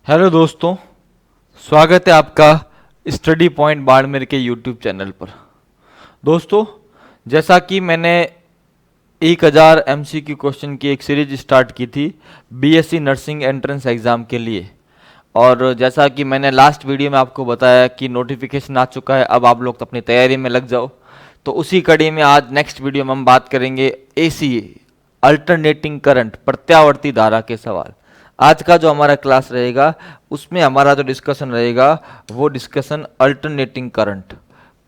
Hello दोस्तों, स्वागत है आपका स्टडी पॉइंट बाड़मेर के यूट्यूब चैनल पर। दोस्तों, जैसा कि मैंने 1000 एमसीक्यू क्वेश्चन की एक सीरीज स्टार्ट की थी बीएससी नर्सिंग एंट्रेंस एग्ज़ाम के लिए, और जैसा कि मैंने लास्ट वीडियो में आपको बताया कि नोटिफिकेशन आ चुका है, अब आप लोग अपनी तैयारी में लग जाओ। तो उसी कड़ी में आज नेक्स्ट वीडियो में हम बात करेंगे एसी अल्टरनेटिंग करंट, प्रत्यावर्ती धारा के सवाल। आज का जो हमारा क्लास रहेगा उसमें हमारा जो डिस्कशन रहेगा वो डिस्कशन अल्टरनेटिंग करंट,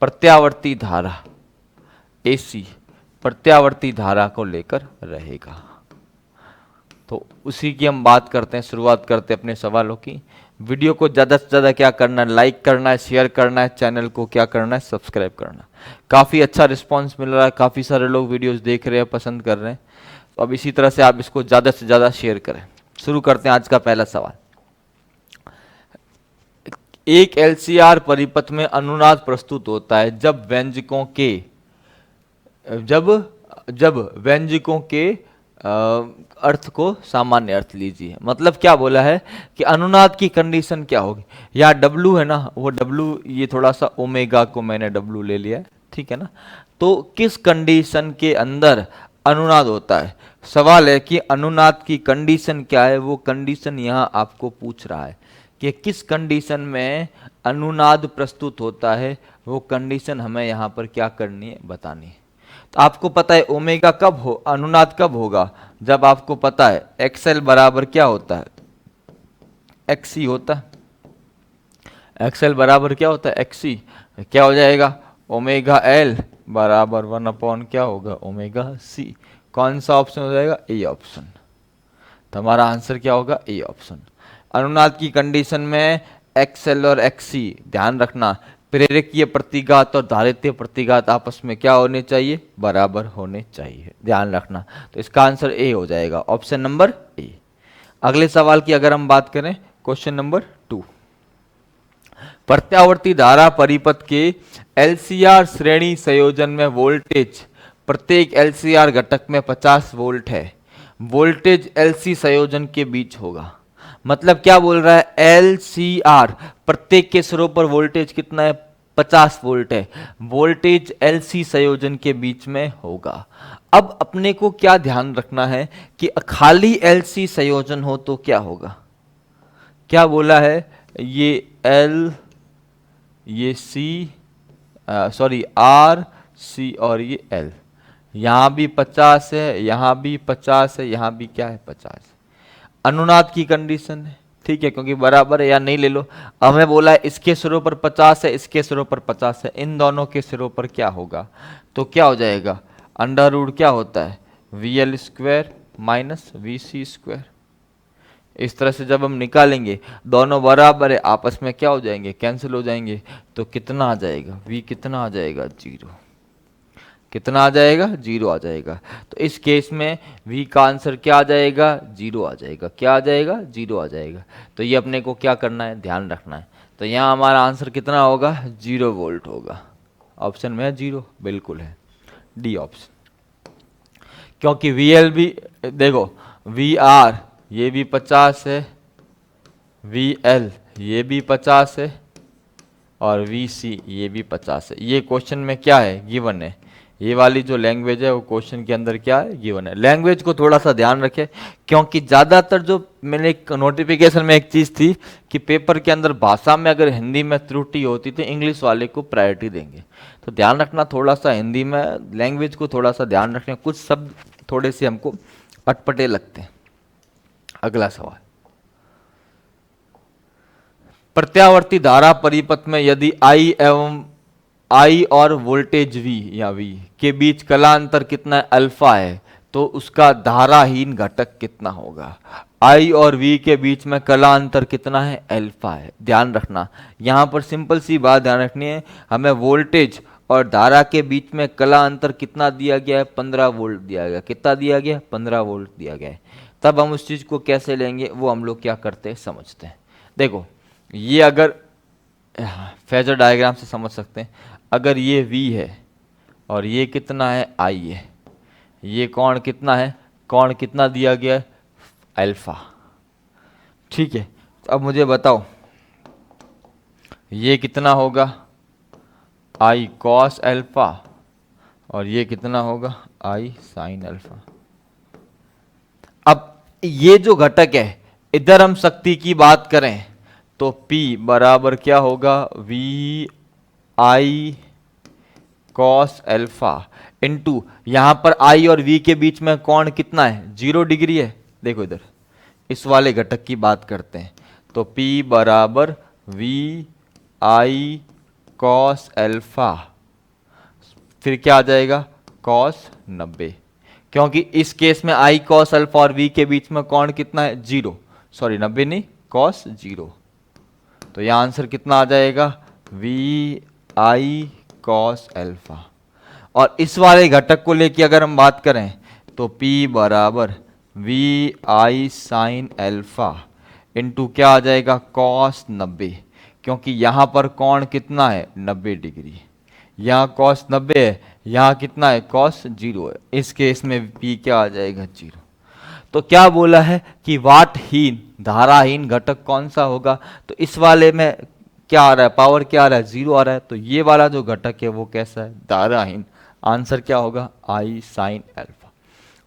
प्रत्यावर्ती धारा, एसी प्रत्यावर्ती धारा को लेकर रहेगा। तो उसी की हम बात करते हैं, शुरुआत करते हैं अपने सवालों की। वीडियो को ज़्यादा से ज़्यादा क्या करना है, लाइक करना है, शेयर करना है, चैनल को क्या करना है, सब्सक्राइब करना। काफ़ी अच्छा रिस्पांस मिल रहा है, काफ़ी सारे लोग वीडियोस देख रहे हैं, पसंद कर रहे हैं। तो अब इसी तरह से आप इसको ज़्यादा से ज़्यादा शेयर करें। शुरू करते हैं आज का पहला सवाल। एक एलसीआर परिपथ में अनुनाद प्रस्तुत होता है जब व्यंजकों के जब जब व्यंजकों के अर्थ को सामान्य अर्थ लीजिए। मतलब क्या बोला है कि अनुनाद की कंडीशन क्या होगी। यहाँ डब्लू है ना, वो डब्लू, ये थोड़ा सा ओमेगा को मैंने डब्लू ले लिया है, ठीक है ना। तो किस कंडीशन के अंदर अनुनाद होता है, सवाल है कि अनुनाद की कंडीशन क्या है। वो कंडीशन यहाँ आपको पूछ रहा है कि किस कंडीशन में अनुनाद प्रस्तुत होता है। वो कंडीशन हमें यहाँ पर क्या करनी है, बतानी है। तो आपको पता है ओमेगा कब हो, अनुनाद कब होगा, जब आपको पता है एक्सएल बराबर क्या होता है, एक्सी होता है। एक्सएल बराबर क्या होता है, एक्सी। क्या हो जाएगा, ओमेगा एल बराबर 1 क्या होगा, ओमेगा सी। कौन सा ऑप्शन हो जाएगा, ए ऑप्शन। तो हमारा आंसर क्या होगा, ए ऑप्शन। अनुनाद की कंडीशन में एक्सएल और एक्सी, ध्यान रखना, प्रेरकीय प्रतिघात और धारितीय प्रतिघात आपस में क्या होने चाहिए, बराबर होने चाहिए, ध्यान रखना। तो इसका आंसर ए हो जाएगा, ऑप्शन नंबर ए। अगले सवाल की अगर हम बात करें, क्वेश्चन नंबर 2। प्रत्यावर्ती धारा परिपथ के एलसीआर श्रेणी संयोजन में वोल्टेज प्रत्येक एलसीआर घटक में 50 वोल्ट है। वोल्टेज एलसी संयोजन के बीच होगा। मतलब क्या बोल रहा है, एलसीआर प्रत्येक के सिरों पर वोल्टेज कितना है, 50 वोल्ट है। वोल्टेज एलसी संयोजन के बीच में होगा। अब अपने को क्या ध्यान रखना है कि खाली एलसी संयोजन हो तो क्या होगा। क्या बोला है, ये एल, ये सी, सॉरी आर सी, और ये एल। यहां भी 50 है, यहां भी 50 है, यहां भी क्या है, 50। अनुनाद की कंडीशन है, ठीक है, क्योंकि बराबर है, या नहीं ले लो। हमें बोला है इसके सिरों पर 50 है, इसके सिरों पर 50 है, इन दोनों के सिरों पर क्या होगा। तो क्या हो जाएगा, अंडर रूट क्या होता है, V L square minus V C square. इस तरह से जब हम निकालेंगे दोनों बराबर है, आपस में क्या हो जाएंगे, कैंसिल हो जाएंगे। तो कितना आ जाएगा, v कितना आ जाएगा, 0। कितना आ जाएगा, 0 आ जाएगा। तो इस केस में v का आंसर क्या आ जाएगा, 0 आ जाएगा। क्या आ जाएगा, 0 आ जाएगा। तो ये अपने को क्या करना है, ध्यान रखना है। तो यहाँ हमारा आंसर कितना होगा, 0 वोल्ट होगा। ऑप्शन में 0 बिल्कुल है, डी ऑप्शन। क्योंकि वी एल भी देखो, वी आर ये भी 50 है, वी एल ये भी 50 है, और वी सी ये भी 50 है। ये क्वेश्चन में क्या है, गिवन है। ये वाली जो लैंग्वेज है वो क्वेश्चन के अंदर क्या है, गिवन है। लैंग्वेज को थोड़ा सा ध्यान रखें, क्योंकि ज़्यादातर जो मैंने एक नोटिफिकेशन में एक चीज़ थी कि पेपर के अंदर भाषा में अगर हिंदी में त्रुटि होती तो इंग्लिश वाले को प्रायोरिटी देंगे। तो ध्यान रखना, थोड़ा सा हिंदी में लैंग्वेज को थोड़ा सा ध्यान रखें, कुछ शब्द थोड़े से हमको अटपटे लगते हैं। अगला सवाल, प्रत्यावर्ती धारा परिपथ में यदि I और वोल्टेज V या V के बीच कलांतर कितना अल्फा है, तो उसका धाराहीन घटक कितना होगा। I और V के बीच में कलांतर कितना है, अल्फा है। ध्यान रखना, यहाँ पर सिंपल सी बात ध्यान रखनी है, हमें वोल्टेज और धारा के बीच में कला अंतर कितना दिया गया है, 15 वोल्ट दिया गया। कितना दिया गया, 15 वोल्ट दिया गया है। तब हम उस चीज़ को कैसे लेंगे, वो हम लोग क्या करते हैं, समझते हैं। देखो, ये अगर फेजर डायग्राम से समझ सकते हैं, अगर ये V है और ये कितना है, I है। ये कोण कितना है, कोण कितना दिया गया है, अल्फा, ठीक है। अब मुझे बताओ ये कितना होगा, आई कॉस अल्फा, और ये कितना होगा, आई साइन अल्फा। अब ये जो घटक है, इधर हम शक्ति की बात करें तो P बराबर क्या होगा, V I cos alpha into, यहां पर I और V के बीच में कोण कितना है, 0 डिग्री है। देखो इधर इस वाले घटक की बात करते हैं तो P बराबर वी आई कॉस अल्फा, फिर क्या आ जाएगा, कॉस 90, क्योंकि इस केस में I कॉस अल्फा और V के बीच में कोण कितना है, 0, सॉरी 90 नहीं, कॉस 0। तो यह आंसर कितना आ जाएगा, वी आई कॉस अल्फा। और इस वाले घटक को लेके अगर हम बात करें तो P बराबर V I sine alpha into क्या आ जाएगा, कॉस 90, क्योंकि यहाँ पर कोण कितना है, 90 डिग्री, यहाँ कॉस 90 है, यहाँ कितना है, कॉस 0 है। इस केस में P क्या आ जाएगा, 0। तो क्या बोला है कि वाटहीन धाराहीन घटक कौन सा होगा, तो इस वाले में क्या आ रहा है, पावर क्या आ रहा है, 0 आ रहा है, तो ये वाला जो घटक है वो कैसा है, धाराहीन। आंसर क्या होगा, आई साइन अल्फा।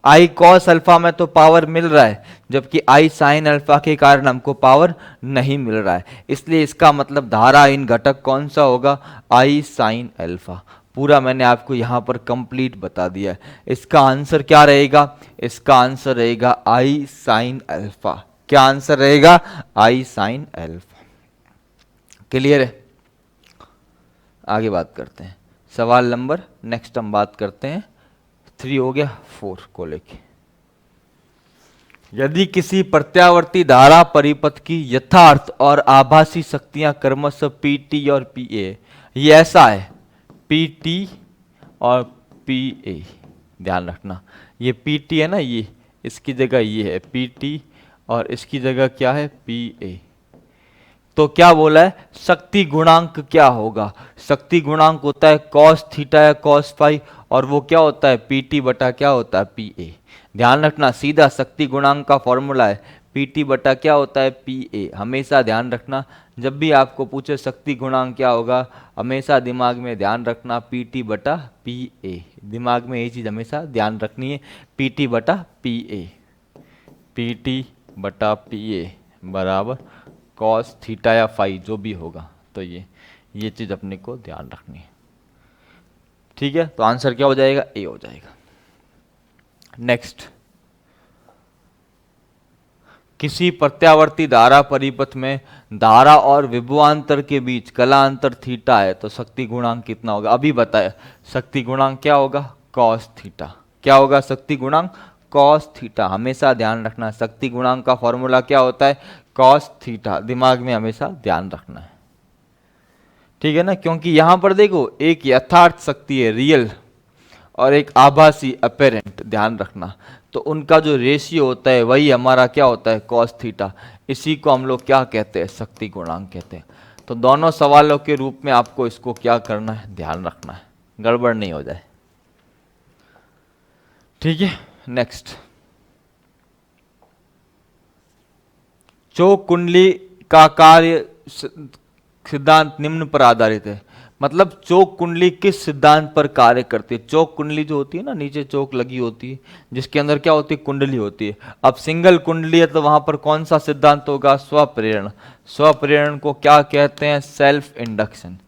आई कॉस अल्फा में तो पावर मिल रहा है, जबकि आई साइन अल्फा के कारण हमको पावर नहीं मिल रहा है, इसलिए इसका मतलब धाराहीन घटक कौन सा होगा, आई साइन अल्फा। पूरा मैंने आपको यहां पर कंप्लीट बता दिया है। इसका आंसर क्या रहेगा, इसका आंसर रहेगा आई साइन अल्फा। क्या आंसर रहेगा, आई साइन अल्फा। क्लियर है, आगे बात करते हैं सवाल नंबर, नेक्स्ट हम बात करते हैं 3 हो गया, 4 को लेके। यदि किसी प्रत्यावर्ती धारा परिपथ की यथार्थ और आभासी शक्तियां क्रमशः पीटी और पीए, ये ऐसा है पीटी और पीए, ध्यान रखना ये पीटी है ना, ये इसकी जगह ये है पीटी और इसकी जगह क्या है, पीए। तो क्या बोला है, शक्ति गुणांक क्या होगा, शक्ति गुणांक होता है कॉस थीटा या कॉस फाई, और वो क्या होता है, पीटी बटा क्या होता है, पीए। ध्यान रखना सीधा शक्ति गुणांक का फॉर्मूला है पीटी बटा क्या होता है, पीए। हमेशा ध्यान रखना जब भी आपको पूछे शक्ति गुणांक क्या होगा, हमेशा दिमाग में ध्यान रखना पीटी बटा पीए। दिमाग में ये चीज हमेशा ध्यान रखनी है, पीटी बटा पीए, पीटी बटा पीए बराबर कॉस थीटा या फाई जो भी होगा। तो ये चीज अपने को ध्यान रखनी है, ठीक है। तो आंसर क्या हो जाएगा, ए हो जाएगा। नेक्स्ट, किसी प्रत्यावर्ती धारा परिपथ में धारा और विभवांतर के बीच कलांतर थीटा है तो शक्ति गुणांक कितना होगा, अभी बताया शक्ति गुणांक क्या होगा, कॉस थीटा। क्या होगा, शक्ति गुणांक कॉस थीटा। हमेशा ध्यान रखना शक्ति गुणांक का फॉर्मूला क्या होता है, कॉस थीटा। दिमाग में हमेशा ध्यान रखना है, ठीक है ना, क्योंकि यहां पर देखो एक यथार्थ शक्ति है रियल और एक आभासी अपेरेंट, ध्यान रखना। तो उनका जो रेशियो होता है वही हमारा क्या होता है, कॉस थीटा। इसी को हम लोग क्या कहते हैं, शक्ति गुणांक कहते हैं। तो दोनों सवालों के रूप में आपको इसको क्या करना है, ध्यान रखना है, गड़बड़ नहीं हो जाए, ठीक है। नेक्स्ट, चौक कुंडली का कार्य सिद्धांत निम्न पर आधारित है। मतलब चौक कुंडली किस सिद्धांत पर कार्य करती है। चौक कुंडली जो होती है ना, नीचे चौक लगी होती है जिसके अंदर क्या होती है, कुंडली होती है। अब सिंगल कुंडली है तो वहां पर कौन सा सिद्धांत होगा, स्वप्रेरण। स्वप्रेरण को क्या कहते हैं, सेल्फ इंडक्शन।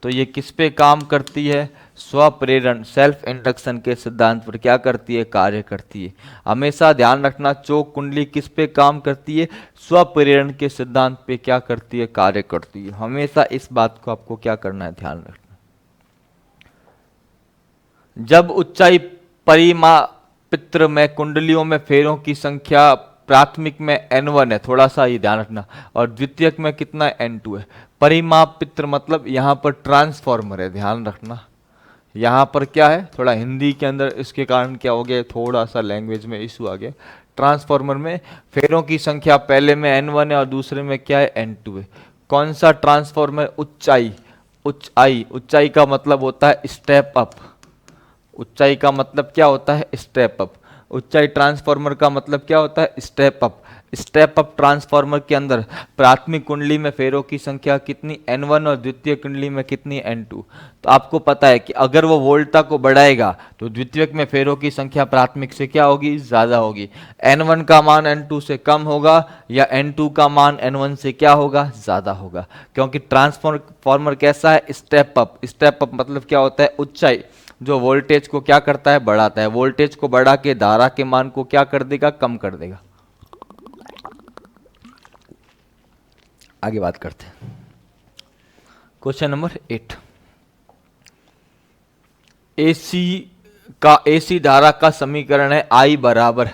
तो ये किस पे काम करती है, स्वप्रेरण सेल्फ इंडक्शन के सिद्धांत पर क्या करती है, कार्य करती है। हमेशा ध्यान रखना चौक कुंडली किस पे काम करती है, स्वप्रेरण के सिद्धांत पे क्या करती है, कार्य करती है। हमेशा इस बात को आपको क्या करना है, ध्यान रखना। जब ऊंचाई परिमापित्र में कुंडलियों में फेरों की संख्या प्राथमिक में n1 है, थोड़ा सा ये ध्यान रखना, और द्वितीयक में कितना n2 है। परिमापित्र मतलब यहां पर ट्रांसफॉर्मर है, ध्यान रखना। यहाँ पर क्या है, थोड़ा हिंदी के अंदर इसके कारण क्या हो गया, थोड़ा सा लैंग्वेज में इशू आ गया। ट्रांसफॉर्मर में फेरों की संख्या पहले में n1 है और दूसरे में क्या है, n2 है। कौन सा ट्रांसफॉर्मर, ऊंचाई। ऊंचाई का मतलब होता है स्टेप अप। ऊंचाई का मतलब क्या होता है, स्टेप अप। ऊंचाई ट्रांसफार्मर का मतलब क्या होता है? Step up. Step up transformer के अंदर प्राथमिक कुंडली में फेरों की संख्या कितनी? N1 और द्वितीय कुंडली में कितनी? N2। तो आपको पता है कि अगर वो वोल्टता को बढ़ाएगा तो द्वितीयक में फेरों की संख्या प्राथमिक से क्या होगी? ज्यादा होगी। N1 का मान N2 से कम होगा या N2 का मान N1 से क्या होगा? ज्यादा होगा। क्योंकि ट्रांसफार्मर कैसा है? Step up. स्टेप अप मतलब क्या होता है? ऊंचाई जो वोल्टेज को क्या करता है? बढ़ाता है। वोल्टेज को बढ़ा के धारा के मान को क्या कर देगा? कम कर देगा। आगे बात करते हैं। Question number 8। एसी धारा का समीकरण है I बराबर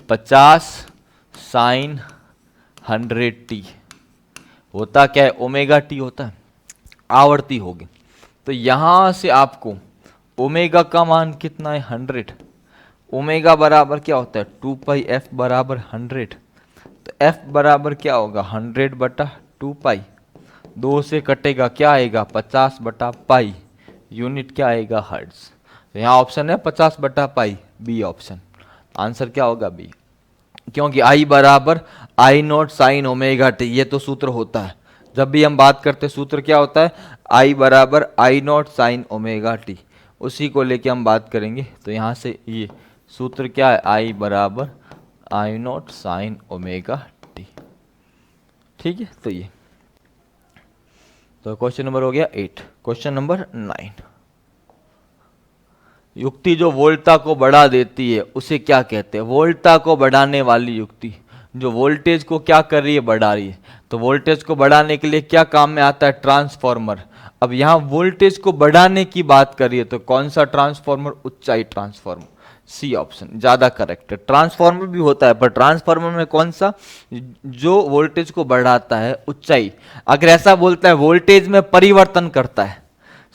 50 साइन 100t। होता क्या है? ओमेगा टी होता है, आवर्ती होगी। तो यहां से आपको ओमेगा का मान कितना है? 100। ओमेगा बराबर क्या होता है? 2 पाई एफ बराबर 100। तो एफ बराबर क्या होगा? 100 बटा 2 पाई। 2 से कटेगा क्या आएगा? 50 बटा पाई। यूनिट क्या आएगा? हर्ट्ज। तो यहाँ ऑप्शन है 50 बटा पाई, बी ऑप्शन। आंसर क्या होगा? बी। क्योंकि आई बराबर आई नॉट साइन ओमेगा टी, ये तो सूत्र होता है। जब भी हम बात करते हैं सूत्र क्या होता है? आई बराबर आई नॉट साइन ओमेगा टी, उसी को लेके हम बात करेंगे। तो यहाँ से ये सूत्र क्या है? आई बराबर आई नॉट साइन ओमेगा टी। ठीक है, तो ये तो क्वेश्चन नंबर हो गया 8। Question number 9। युक्ति जो वोल्टता को बढ़ा देती है उसे क्या कहते हैं? वोल्टता को बढ़ाने वाली युक्ति जो वोल्टेज को क्या कर रही है? बढ़ा रही है। तो वोल्टेज को बढ़ाने के लिए क्या काम में आता है? ट्रांसफार्मर। अब यहाँ वोल्टेज को बढ़ाने की बात करिए तो कौन सा ट्रांसफार्मर? ऊंचाई ट्रांसफार्मर। सी ऑप्शन ज्यादा करेक्ट है। ट्रांसफार्मर भी होता है पर ट्रांसफार्मर में कौन सा? जो वोल्टेज को बढ़ाता है, ऊंचाई। अगर ऐसा बोलता है वोल्टेज में परिवर्तन करता है,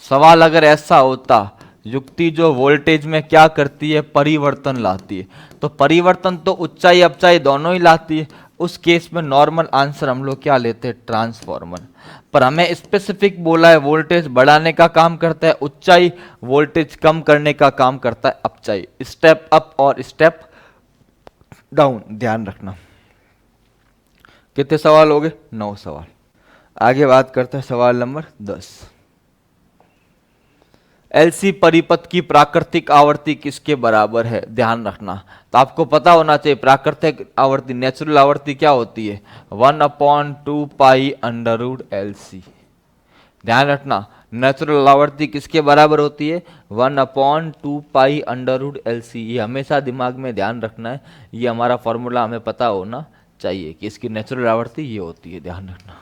सवाल अगर ऐसा होता युक्ति जो वोल्टेज में क्या करती है? परिवर्तन लाती है, तो परिवर्तन तो ऊंचाई अपचाई दोनों ही लाती है। उस केस में नॉर्मल आंसर हम लोग क्या लेते हैं? ट्रांसफार्मर। पर हमें स्पेसिफिक बोला है वोल्टेज बढ़ाने का काम करता है ऊंचाई, वोल्टेज कम करने का काम करता है अपचाई। स्टेप अप और स्टेप डाउन ध्यान रखना। कितने सवाल हो गए? 9 सवाल। आगे बात करते हैं सवाल नंबर 10। एलसी परिपथ की प्राकृतिक आवर्ती किसके बराबर है? ध्यान रखना। तो आपको पता होना चाहिए प्राकृतिक आवर्ती, नेचुरल आवर्ती क्या होती है? 1/2 पाई अंडर रूट LC। ध्यान रखना, नेचुरल आवर्ती किसके बराबर होती है? 1/2 पाई अंडर रूट LC। ये हमेशा दिमाग में ध्यान रखना है, ये हमारा फॉर्मूला हमें पता होना चाहिए कि इसकी नेचुरल आवर्ती ये होती है। ध्यान रखना।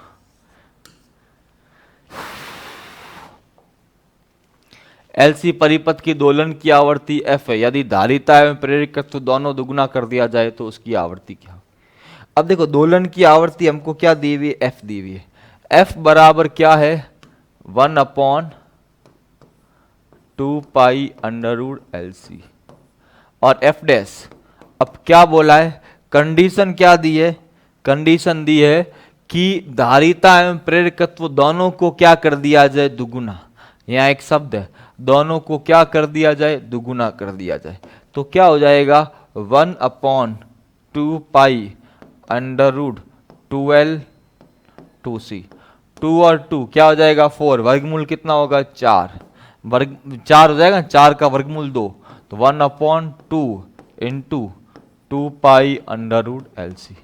एलसी परिपथ की दोलन की आवर्ती एफ है। यदि धारिता एवं प्रेरकत्व दोनों दुगुना कर दिया जाए तो उसकी आवर्ती क्या? अब देखो दोलन की आवर्ती हमको क्या दी हुई है? एफ दी हुई है। एफ बराबर क्या है? 1/2 पाई अंडर रूट LC। और एफ डैश अब क्या बोला है? कंडीशन क्या दी है? कंडीशन दी है कि धारिता एवं प्रेरकत्व दोनों को क्या कर दिया जाए? दुगुना। यहाँ एक शब्द है, दोनों को क्या कर दिया जाए? दुगुना कर दिया जाए। तो क्या हो जाएगा? 1/2 पाई अंडर रूट 12 2C। 2 और 2 क्या हो जाएगा? 4। वर्गमूल कितना होगा? 4। वर्ग 4 हो जाएगा, 4 का वर्गमूल 2। तो 1/2 into 2 pi under root LC।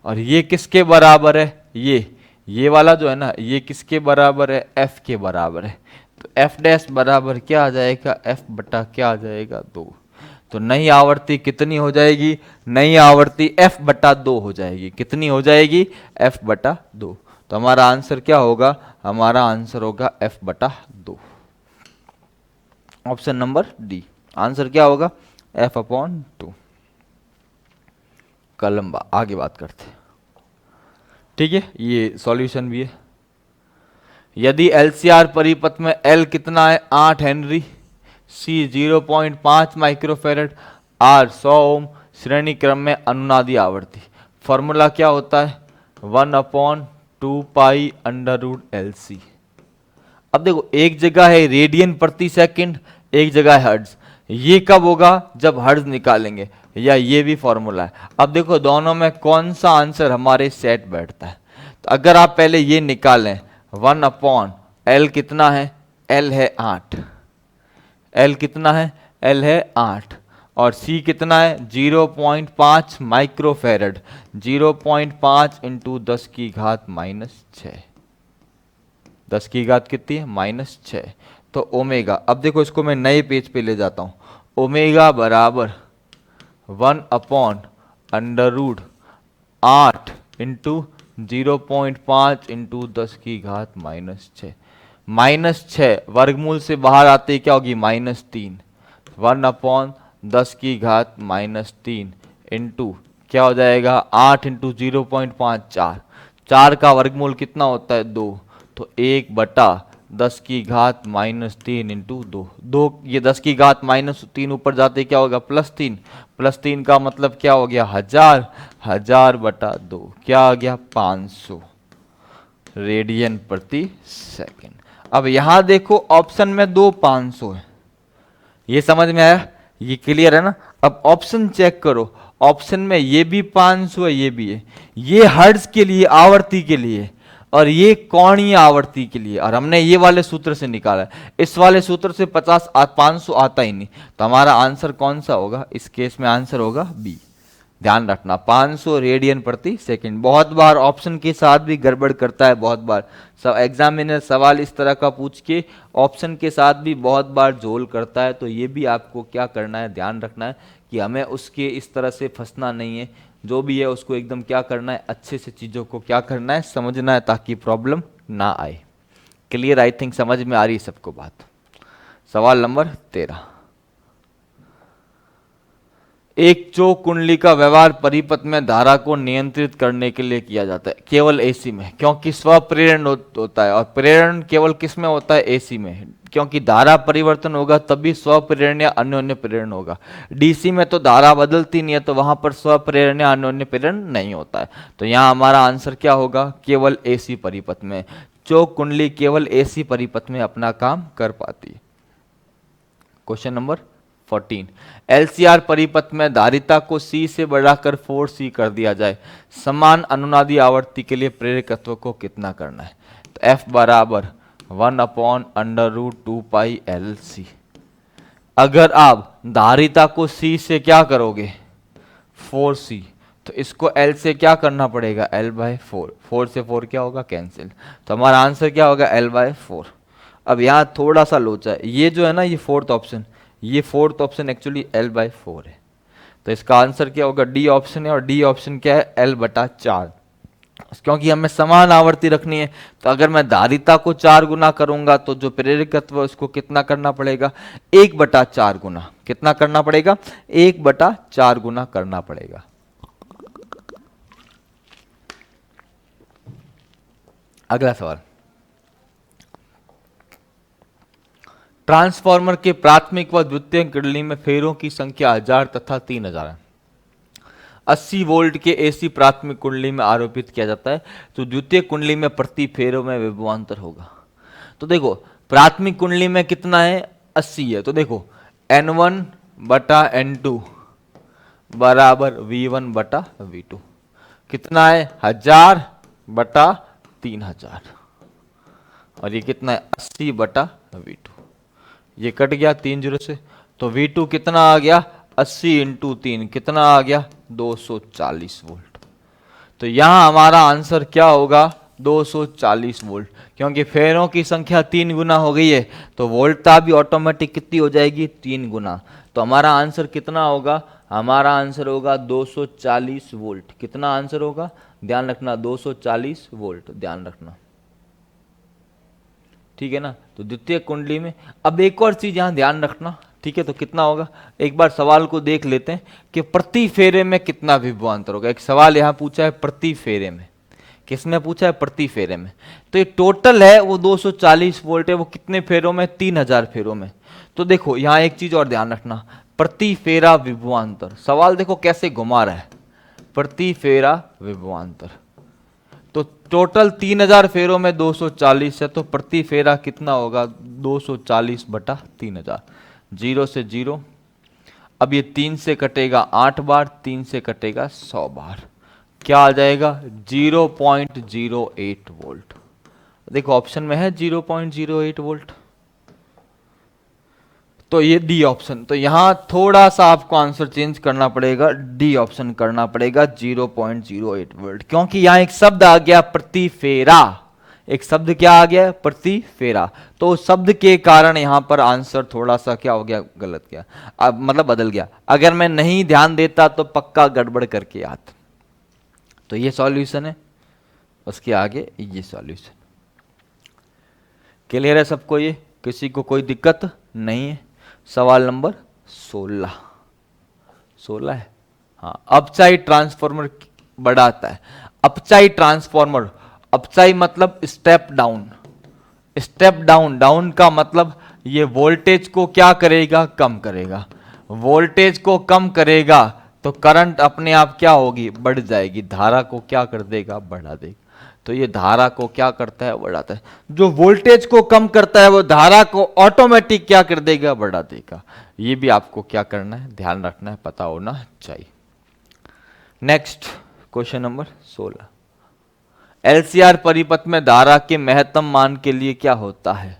और ये किसके बराबर है? ये वाला जो है ना, ये किसके बराबर है? F के बराबर है। तो F डैश बराबर क्या आ जाएगा? F बटा क्या आ जाएगा? 2। तो नई आवर्ती कितनी हो जाएगी? नई आवर्ती F बटा 2 हो जाएगी। कितनी हो जाएगी? F बटा 2। तो हमारा आंसर क्या होगा? हमारा आंसर होगा F बटा 2। Option number D. आंसर क्या होगा? F/2। कलम्बा। आगे बात करते हैं। ठीक है, ये सॉल्यूशन भी है। यदि LCR परिपथ में L कितना है? 8 हेनरी, C 0.5 माइक्रोफेरेड, R 100 ओम, श्रेणी क्रम में अनुनादी आवर्ती। फॉर्मूला क्या होता है? 1/2 पाई अंडर रूट LC। अब देखो एक जगह है रेडियन प्रति सेकंड, एक जगह है हर्ट्ज। ये कब होगा? जब हर्ट्ज निकालेंगे, या ये भी फॉर्मूला है। अब देखो दोनों में कौन सा आंसर हमारे सेट बैठता है। तो अगर आप पहले ये निकालें, 1/L कितना है? L है 8। L कितना है? L है 8। और C कितना है? 0.5 माइक्रोफेरेड। 0.5 इंटू 10 की घात -6। 10 की घात कितनी है? -6। तो ओमेगा, अब देखो इसको मैं नए पेज पे ले जाता हूं। ओमेगा बराबर 1/√8 इंटू 0.5 इंटू 10 की घात -6। -6 वर्गमूल से बाहर आते ही क्या होगी? -3। 1/10 की घात -3 इंटू क्या हो जाएगा? 8 इंटू 0.5 4। 4 का वर्गमूल कितना होता है? 2। तो 1/10 की घात -3 इंटू 2। ये 10 की घात -3 ऊपर जाते क्या होगा? +3। +3 का मतलब क्या हो गया? 1000। 1000/2 क्या आ गया? 500 रेडियन प्रति सेकंड। अब यहां देखो ऑप्शन में 2 500 है। ये समझ में आया? ये क्लियर है ना? अब ऑप्शन चेक करो, ऑप्शन में ये भी 500 है, ये भी है। ये हर्ट्ज के लिए, आवर्ती के लिए, और ये कोणीय आवर्ती के लिए, और हमने ये वाले सूत्र से निकाला है। इस वाले सूत्र से 500 आता ही नहीं। तो हमारा आंसर कौन सा होगा? इस केस में आंसर होगा बी। ध्यान रखना, 500 रेडियन प्रति सेकंड। बहुत बार ऑप्शन के साथ भी गड़बड़ करता है, बहुत बार सब एग्जामिनर सवाल इस तरह का पूछ के ऑप्शन के साथ भी बहुत बार झोल करता है। तो ये भी आपको क्या करना है? ध्यान रखना है कि हमें उसके इस तरह से फंसना नहीं है। जो भी है उसको एकदम क्या करना है? अच्छे से चीज़ों को क्या करना है? समझना है, ताकि प्रॉब्लम ना आए। क्लियर? आई थिंक समझ में आ रही है सबको बात। सवाल नंबर 13। एक चौक कुंडली का व्यवहार परिपथ में धारा को नियंत्रित करने के लिए किया जाता है, केवल एसी में, क्योंकि स्वप्रेरण होता है। और प्रेरण केवल किस में होता है? एसी में। क्योंकि धारा परिवर्तन होगा तभी स्वप्रेरण या अन्योन्य प्रेरण होगा। डीसी में तो धारा बदलती नहीं है, तो वहां पर स्वप्रेरण या अन्योन्य प्रेरण नहीं होता है। तो यहाँ हमारा आंसर क्या होगा? केवल एसी परिपथ में। चौक कुंडली केवल एसी परिपथ में अपना काम कर पाती है। Question number 14। एलसीआर परिपथ में धारिता को C से बढ़ाकर 4C कर दिया जाए, समान अनुनादी आवर्ती के लिए प्रेरकत्व को कितना करना है? तो F बराबर 1/√2πLC। अगर आप धारिता को C से क्या करोगे? 4C, तो इसको L से क्या करना पड़ेगा? L/4। 4 से 4 क्या होगा? कैंसिल। तो हमारा आंसर क्या होगा? L/4। अब यहाँ थोड़ा सा लोचा है, ये जो है ना, ये फोर्थ ऑप्शन, ये फोर्थ ऑप्शन एक्चुअली L/4 है। तो इसका आंसर क्या होगा? डी ऑप्शन है। और डी ऑप्शन क्या है? L/4। क्योंकि हमें समान आवर्ती रखनी है, तो अगर मैं धारिता को 4 गुना करूंगा तो जो प्रेरकत्व उसको कितना करना पड़ेगा? 1/4 गुना। कितना करना पड़ेगा? 1/4 गुना करना पड़ेगा। अगला सवाल, ट्रांसफार्मर के प्राथमिक व द्वितीयक कुंडली में फेरों की संख्या 1000 तथा 3000 है। 80 वोल्ट के एसी प्राथमिक कुंडली में आरोपित किया जाता है, तो द्वितीय कुंडली में प्रति फेरों में विभवांतर होगा। तो देखो प्राथमिक कुंडली में कितना है? 80 है। तो देखो N1/N2 बराबर V1/V2 कितना है? 1000/3000। और ये कितना है? 80/V2। ये कट गया 3 0 से, तो V2 कितना आ गया? 80 इंटू 3 कितना आ गया? 240 वोल्ट। तो यहां हमारा आंसर क्या होगा? 240 वोल्ट। क्योंकि फेरों की संख्या 3 गुना हो गई है, तो वोल्टता भी ऑटोमेटिक कितनी हो जाएगी? 3 गुना। तो हमारा आंसर कितना होगा? हमारा आंसर होगा 240 वोल्ट। कितना आंसर होगा? ध्यान रखना, 240 वोल्ट। ध्यान रखना, ठीक है ना? तो द्वितीय कुंडली में अब एक और चीज यहां ध्यान रखना, ठीक है? तो कितना होगा? एक बार सवाल को देख लेते हैं कि प्रति फेरे में कितना विभवांतर होगा। एक सवाल यहां पूछा है प्रति फेरे में। किसने पूछा है? प्रति फेरे में। तो ये टोटल है वो 240 वोल्ट है, वो कितने फेरों में? 3000 फेरों में। तो देखो यहां एक चीज और ध्यान रखना, प्रति फेरा विभवांतर। सवाल देखो कैसे घुमा रहा है, प्रति फेरा विभवांतर। तो टोटल 3000 फेरों में 240 है, तो प्रति फेरा कितना होगा? 240/3000। 0 से 0 अब ये 3 से कटेगा 8 बार, 3 से कटेगा 100 बार, क्या आ जाएगा 0.08 वोल्ट। देखो ऑप्शन में है 0.08 वोल्ट, तो ये डी ऑप्शन। तो यहां थोड़ा सा आपको आंसर चेंज करना पड़ेगा, डी ऑप्शन करना पड़ेगा 0.08 वोल्ट, क्योंकि यहां एक शब्द आ गया प्रति फेरा, एक शब्द क्या आ गया प्रति फेरा, तो उस शब्द के कारण यहां पर आंसर थोड़ा सा क्या हो गया, गलत गया, अब मतलब बदल गया। अगर मैं नहीं ध्यान देता तो पक्का गड़बड़ करके आता। तो ये सॉल्यूशन है, उसके आगे ये सॉल्यूशन। क्लियर है सबको, ये किसी को कोई दिक्कत नहीं है। सवाल नंबर 16 है। हाँ, अपचाई ट्रांसफॉर्मर बढ़ाता है। अपचाई ट्रांसफॉर्मर, अपचाई मतलब step down, step down, down का मतलब ये वोल्टेज को क्या करेगा, कम करेगा। वोल्टेज को कम करेगा तो करंट अपने आप क्या होगी, बढ़ जाएगी। धारा को क्या कर देगा, बढ़ा देगा। तो ये धारा को क्या करता है, बढ़ाता है। जो वोल्टेज को कम करता है वो धारा को ऑटोमेटिक क्या कर देगा, बढ़ा देगा। ये भी आपको क्या करना है, ध्यान रखना है, पता होना चाहिए। नेक्स्ट क्वेश्चन नंबर 16, एलसीआर परिपथ में धारा के महत्तम मान के लिए क्या होता है।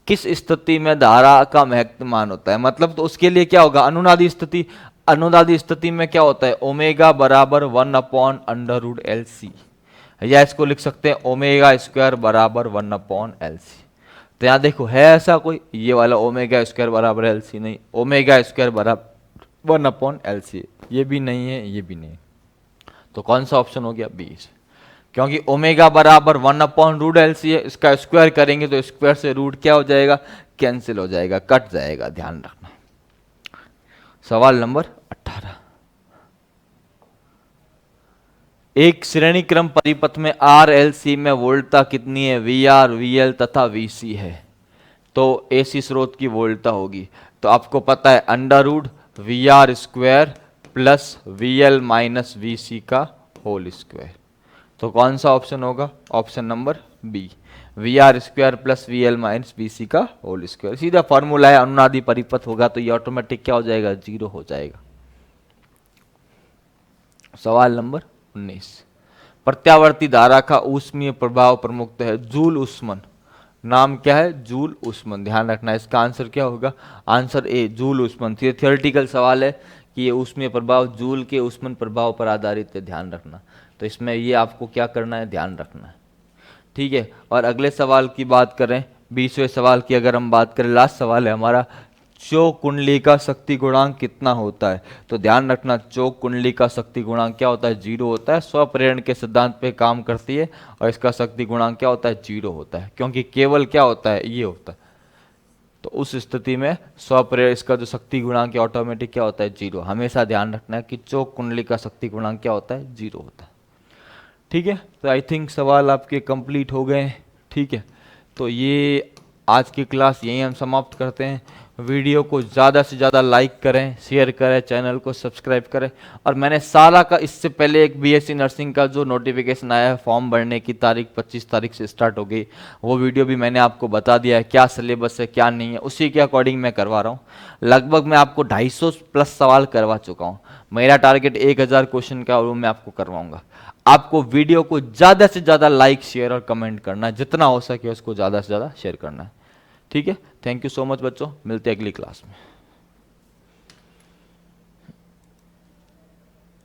किस स्थिति में धारा का महत्तम मान होता है, मतलब तो उसके लिए क्या होगा, अनुनादी स्थिति। अनुनादी स्थिति में क्या होता है, ओमेगा बराबर 1/√LC, या इसको लिख सकते हैं ओमेगा स्क्वायर बराबर 1/LC। तो यहां देखो है ऐसा कोई, ये वाला ओमेगा स्क्वायर बराबर LC नहीं, ओमेगा स्क्वायर बराबर 1/LC, ये भी नहीं है, ये भी नहीं। तो कौन सा ऑप्शन हो गया, बी। क्योंकि ओमेगा बराबर 1/√LC है, इसका स्क्वायर करेंगे तो स्क्वायर से रूट क्या हो जाएगा, कैंसिल हो जाएगा, कट जाएगा, ध्यान रखना। सवाल नंबर 18, एक श्रेणी क्रम परिपथ में RLC में वोल्टता कितनी है, VR, VL तथा VC है। तो AC स्रोत की वोल्टता होगी, तो आपको पता है √VR square plus VL minus VC का होल स्क्वायर। तो कौन सा ऑप्शन होगा, option number B, VR square plus VL minus VC का होल स्क्वायर। सीधा फॉर्मूला है, अनुनादी परिपथ होगा तो ये ऑटोमेटिक क्या हो जाएगा, 0 हो जाएगा। सवाल नंबर 19, प्रत्यावर्ती धारा का ऊष्मीय प्रभाव प्रमुखतः है जूल उष्मन। नाम क्या है, जूल उष्मन, ध्यान रखना। इसका आंसर क्या होगा, आंसर ए, जूल उष्मन। थियोरेटिकल सवाल है कि ये ऊष्मीय प्रभाव जूल के उष्मन प्रभाव पर आधारित है, ध्यान रखना। तो इसमें ये आपको क्या करना है, ध्यान रखना है, ठीक है। और अगले सवाल की बात करें, 20वें सवाल की अगर हम बात करें, लास्ट सवाल है हमारा, चौक कुंडली का शक्ति गुणांक कितना होता है। तो ध्यान रखना, चौक कुंडली का शक्ति गुणांक क्या होता है, 0 होता है। स्वप्रेरण के सिद्धांत पे काम करती है और इसका शक्ति गुणांक क्या होता है, 0 होता है, क्योंकि केवल क्या होता है, ये होता है। तो उस स्थिति में स्वप्रेरण, इसका जो शक्ति गुणांक है ऑटोमेटिक क्या होता है, 0। हमेशा ध्यान रखना है कि चौक कुंडली का शक्ति गुणांक क्या होता है, 0 होता है, ठीक है। तो आई थिंक सवाल आपके कंप्लीट हो गए, ठीक है। तो ये आज की क्लास यहीं हम समाप्त करते हैं। वीडियो को ज़्यादा से ज़्यादा लाइक करें, शेयर करें, चैनल को सब्सक्राइब करें। और मैंने सारा का, इससे पहले एक बीएससी नर्सिंग का जो नोटिफिकेशन आया है, फॉर्म भरने की तारीख 25 तारीख से स्टार्ट हो गई, वो वीडियो भी मैंने आपको बता दिया है, क्या सिलेबस है क्या नहीं है, उसी के अकॉर्डिंग मैं करवा रहा हूँ। लगभग मैं आपको 250 प्लस सवाल करवा चुका हूँ। मेरा टारगेट 1000 क्वेश्चन का, और वो मैं आपको करवाऊँगा। आपको वीडियो को ज़्यादा से ज़्यादा लाइक, शेयर और कमेंट करना है, जितना हो सके उसको ज़्यादा से ज़्यादा शेयर करना है, ठीक है। थैंक यू सो मच बच्चों, मिलते हैं अगली क्लास में।